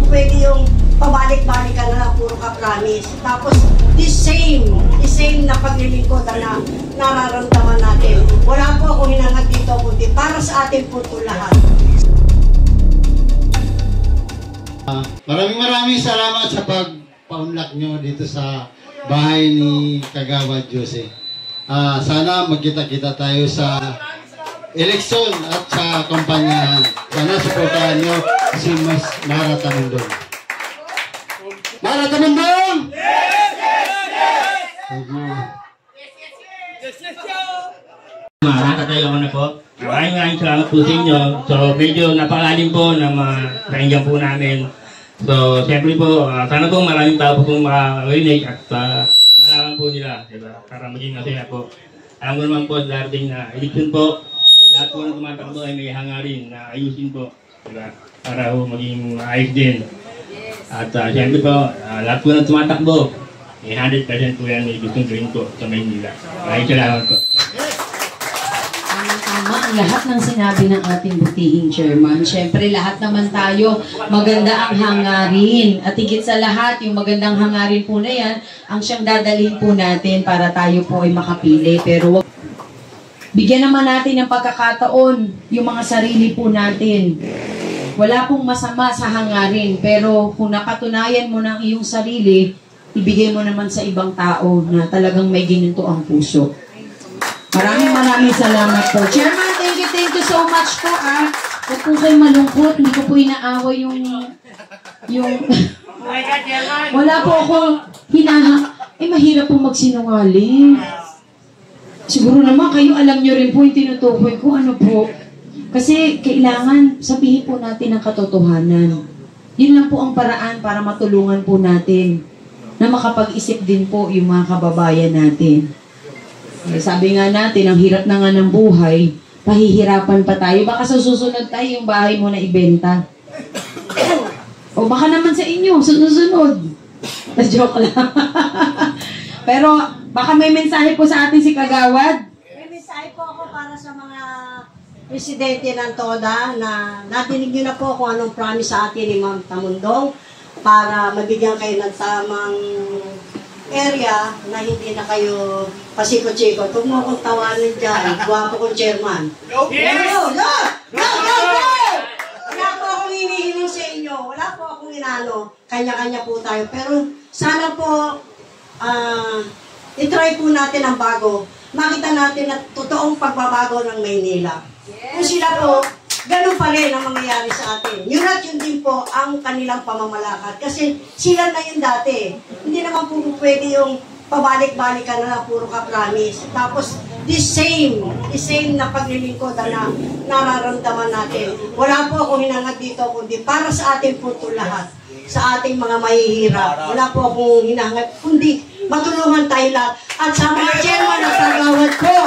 pwede yung pabalik-balikan na lang, puro ka-promise. Tapos, the same na paglilingkod na nararamdaman natin. Wala po akong hinangad dito, kundi para sa atin po ito lahat. Maraming salamat sa pagpaunlak nyo dito sa bahay ni Kagawad Jose. Sana magkita-kita tayo sa eleksyon at sa kampanyahan. Sana suportahan nyo si Mas Mara Tamundong. Mara Tamundong! Yes! Yes! Yes! Thank you. Yes! Yes! Makakatayo ko na po. Maraming salamat po sa inyo. So, medyo napakalalim po na pakinggan po namin. So, siyempre po, sana po maraming tao po pong makarinig at malaman po nila, diba? Para maging masaya po. Alam ko naman po, darating na election po, lahat po ng tumatakbo ay may hangarin na ayusin po, diba? Para po maging ayos din. At siyempre po, lahat po ng tumatakbo, 100% po yan may gustong gawin po sa Maynila. Maraming salamat po. Tama ang lahat ng sinabi ng ating butihing chairman. Siyempre, lahat naman tayo, maganda ang hangarin. At higit sa lahat, yung magandang hangarin po na yan, ang siyang dadalhin po natin para tayo po ay makapili. Pero bigyan naman natin ng pagkakataon yung mga sarili po natin. Wala pong masama sa hangarin, pero kung napatunayan mo ng iyong sarili, ibigay mo naman sa ibang tao na talagang may ginito ang puso. Maraming salamat po. Chairman, thank you so much po. Huwag po kayo malungkot. Hindi ko po inaaway yung wala po akong mahirap po magsinungaling. Siguro naman kayo alam nyo rin po yung tinutukoy ko. Ano po? Kasi kailangan sabihin po natin ang katotohanan. Yun lang po ang paraan para matulungan po natin na makapag-isip din po yung mga kababayan natin. Sabi nga natin, ang hirap na nga ng buhay, pahihirapan pa tayo. Baka sa susunod tayo yung bahay mo na ibenta. O baka naman sa inyo, sunod-sunod. Joke lang. Pero baka may mensahe po sa atin si Kagawad. May mensahe po ako para sa mga presidente ng TODA na natinig nyo na po kung anong promise sa atin ni Ma'am Tamundong para mabigyan kayo ng tamang area na hindi na kayo pasikot-sikot. Huwag mo akong tawanin dyan. Guwapo kong chairman. Yes! Wala po akong hinihiling sa inyo. Wala po akong inano. Kanya-kanya po tayo. Pero sana po itry po natin ang bago. Makita natin na totoong pagbabago ng Maynila. Kung sila po, ganun pa rin ang mangyayari sa atin. Yun at yun din po ang kanilang pamamalakad. Kasi sila na yun dati. Hindi naman po pwede yung pabalik-balikan na lang, puro ka-promise. Tapos, the same na paglilingkod na nararamdaman natin. Wala po akong hinangad dito, kundi para sa atin po ito lahat. Sa ating mga mahihirap. Wala po akong hinangad, kundi matulungan tayo lahat. At sa mga chairman at Kagawad po,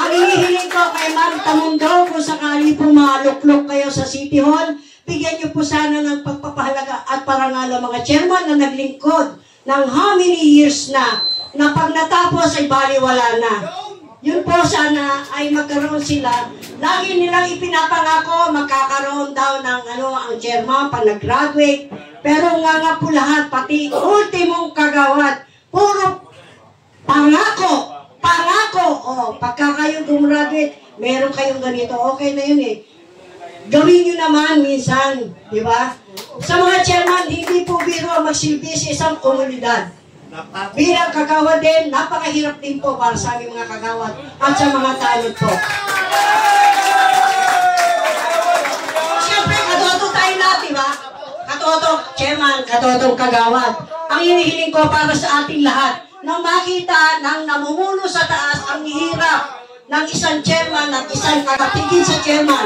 ang hinihiling ko kay Ma'am Tamundong, kung sakali po maluklok kayo sa City Hall, bigyan niyo po sana ng pagpapahalaga at parangal ang mga chairman na naglingkod ng how many years na pag natapos ay baliwala na. Yun po sana ay magkaroon sila. Lagi nilang ipinapangako, magkakaroon daw ng ang chairman pag nag-graduate. Pero nga po lahat, pati ultimong Kagawad, puro pangako. Pagka kayo gumraduate, meron kayong ganito, okay na yun eh. Gawin nyo naman minsan, di ba? Sa mga chairman, hindi po biro magsilbi sa isang komunidad. Bilang Kagawad din, napakahirap din po para sa aming mga Kagawad at sa mga talent po. Siyempre, katoto tayo lahat, di ba? Katoto, chairman, katotong Kagawad. Ang hinihiling ko para sa ating lahat, nang makita ng namumuno sa taas ang hirap ng isang chairman at isang kakatigin sa chairman.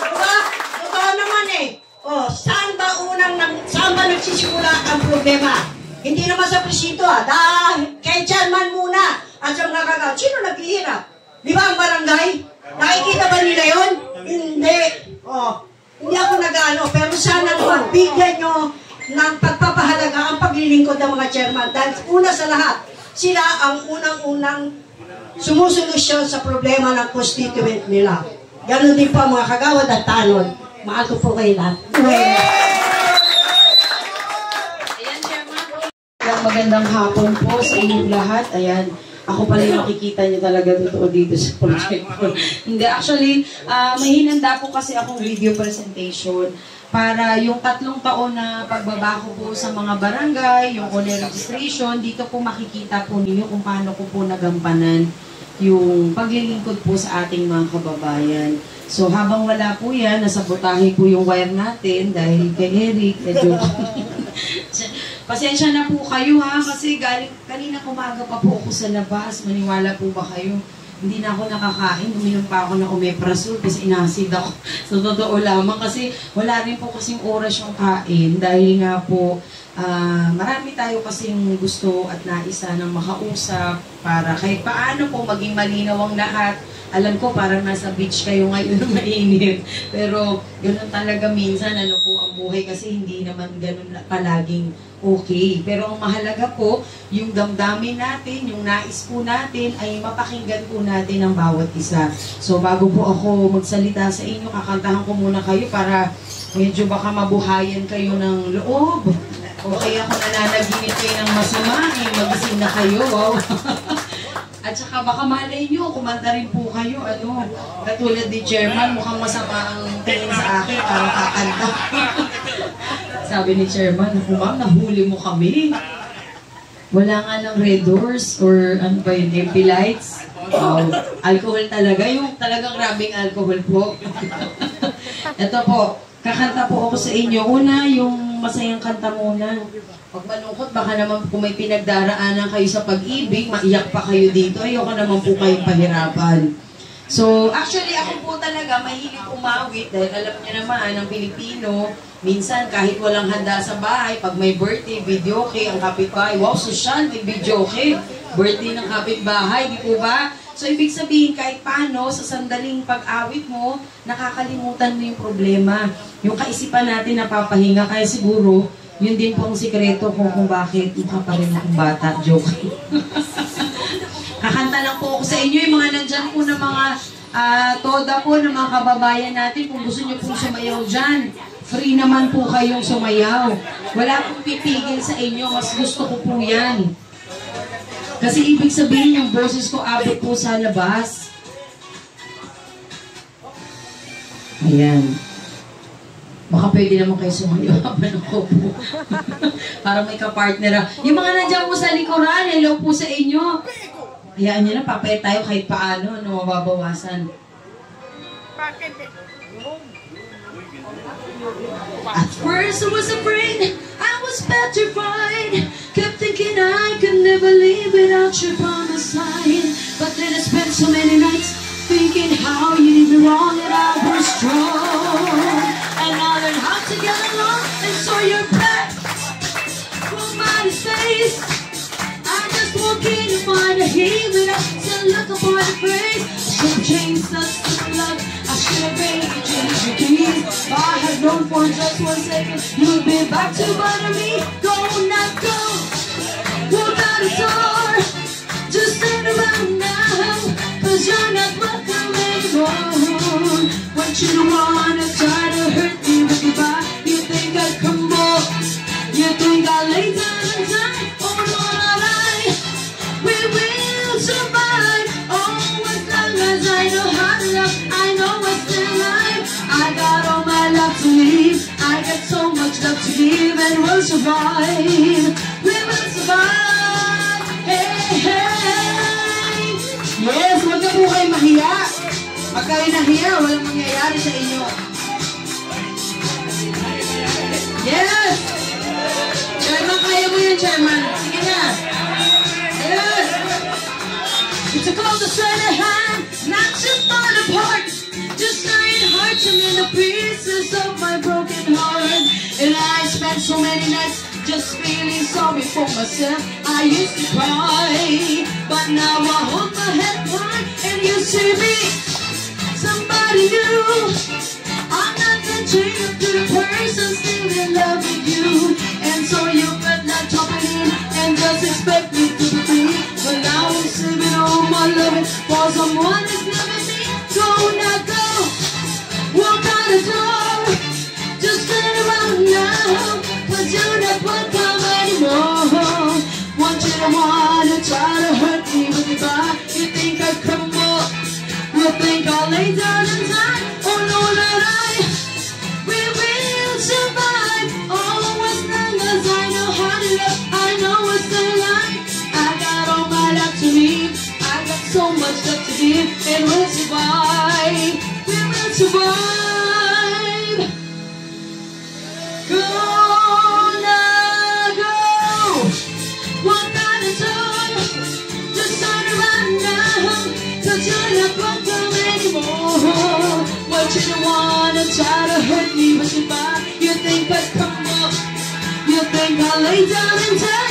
Diba? Totoo naman eh. Saan ba nagsisimula ang problema? Hindi naman sa presinto dahil kay chairman muna at sa mga Kagawad. Sino naghihirap? Di ba ang barangay? Nakikita ba nila yun? Hindi. Hindi ako nag-ano, pero sana magbigyan nyo ng pagpapahalaga ang paglilingkod ng mga chairman. Dahil una sa lahat, sila ang unang-unang sumusolusyon sa problema ng constituent nila. Ganon din po ang mga Kagawad at tanod. Mahal ko po kayo lahat. Ayan, Chairman. Magandang hapon po sa inyong lahat. Ayan. Ako pala yung makikita niyo talaga totoo dito sa project ko. Hindi, actually, may hinanda po kasi akong video presentation para yung 3 taon na pagbabako po sa mga barangay, yung owner registration, dito po makikita po ninyo kung paano ko po nagampanan yung paglilingkod po sa ating mga kababayan. So habang wala po yan, nasabotahe po yung wire natin dahil kay Eric, medyo... Pasensya na po kayo ha, kasi kanina kumaga pa po ako sa labas. Maniwala po ba kayo? Hindi na ako nakakain, uminom pa ako ng omeprazole kasi inasid ako. So totoo lamang kasi wala rin po kasing oras yung kain dahil nga po marami tayo kasing gusto at naisa ng makausap para kahit paano po maging malinaw ang lahat. Alam ko parang nasa beach kayo ngayon na mainit. Pero ganoon talaga minsan ano po ang buhay kasi hindi naman ganoon palaging okay. Pero ang mahalaga po, yung damdamin natin, yung nais po natin ay mapakinggan po natin ang bawat isa. So bago po ako magsalita sa inyo, kakantahan ko muna kayo para medyo baka mabuhayan kayo ng loob. O kaya kung nananaginip kayo ng masama, magising na kayo. Wow. At saka baka malay nyo, kumanta rin po kayo, ano, katulad ni Chairman, mukhang masama ang tingin sa akin, parang kakanta. Sabi ni Chairman, ako ma'am, nahuli mo kami. Wala nga ng red doors or ano ba yun, empty lights. Alcohol talaga, yung talagang grabing alcohol po. Ito po, kakanta po ako sa inyo. Una, yung masayang kanta muna. Pag malungkot, baka naman kung may pinagdaraanan kayo sa pag-ibig, maiyak pa kayo dito. Ayoko naman po kayong pahirapan. So, actually, ako po talaga mahilig umawit dahil alam niyo naman, ang Pilipino, minsan kahit walang handa sa bahay, pag may birthday, videoke, ang kapitbahay, wow, social, may videoke, birthday ng kapitbahay, di po ba? So, ibig sabihin, kahit paano, sa sandaling pag-awit mo, nakakalimutan mo yung problema. Yung kaisipan natin napapahinga, kaya siguro, yun din po ang sikreto ko kung bakit mukha pa rin akong bata. Joke. Kakanta lang po ako sa inyo, yung mga nandyan po na mga toda po ng mga kababayan natin. Kung gusto nyo pong sumayaw dyan, free naman po kayong sumayaw. Wala pong pipigil sa inyo, mas gusto ko po yan. Kasi ibig sabihin yung boses ko abot po sa labas. Ayan. Baka pwede naman kayo sumayo habang ako po. Para may kapartner. Yung mga nandiyan po sa likuran, hello po sa inyo. Hayaan nyo na, papayat tayo kahit paano, ano, mababawasan. At first I was afraid, I was petrified. Kept thinking I could never live without you by my side. But then I spent so many nights thinking how you did me wrong and I was strong. And I learned how to get along and saw your back from my face. I just walk in and find a healing up to look upon the face. I should have changed such to love. I should have made you change your keys. If I had known for just 1 second you'd be back to bother me. Go, not go. Walk out the door. Just stand around now. Cause you're not welcome anymore. Want you to wanna try to hurt me with goodbye. You think I'd come more. You think I'll lay down and die. Oh no, not I. We will survive. Oh, as long as I know how to love, I know what's still alive. I got all my love to leave. I got so much love to give, and we'll survive. We will survive. Hey, hey. Yes, wag na po kayo mahiya. Pag kayo nahiya, walang mangyayari sa inyo. Yes! Chairman, kaya mo yun, Chairman. Sige na. Yes! It's a call to straight hand, not to fall apart. Just lying hard to me the pieces of my broken heart. And I spent so many nights just feeling sorry for myself. I used to cry, but now I hold my head high. And you see me, somebody new. I'm not the chain up to the person still in love with you. And so you could not top it in and just expect me to be free. But now I'm saving all my loving for someone who's loving me. Go now, go. Walk out the door. 'cause you're not welcome anymore. Want you to wanna try to hurt me with your body. You think I'd crumble? You think I'll lay down and die? Oh no, that we will survive. Oh, as long as I know how to love, I know what's the line. I got all my life to live, I got so much love to give, and we'll survive. We will survive. Gonna go one at a time. Just turn around now, 'cause you're not welcome anymore. What you don't wanna try to hurt me with your body. You think I'd come up, you think I'll lay down and die.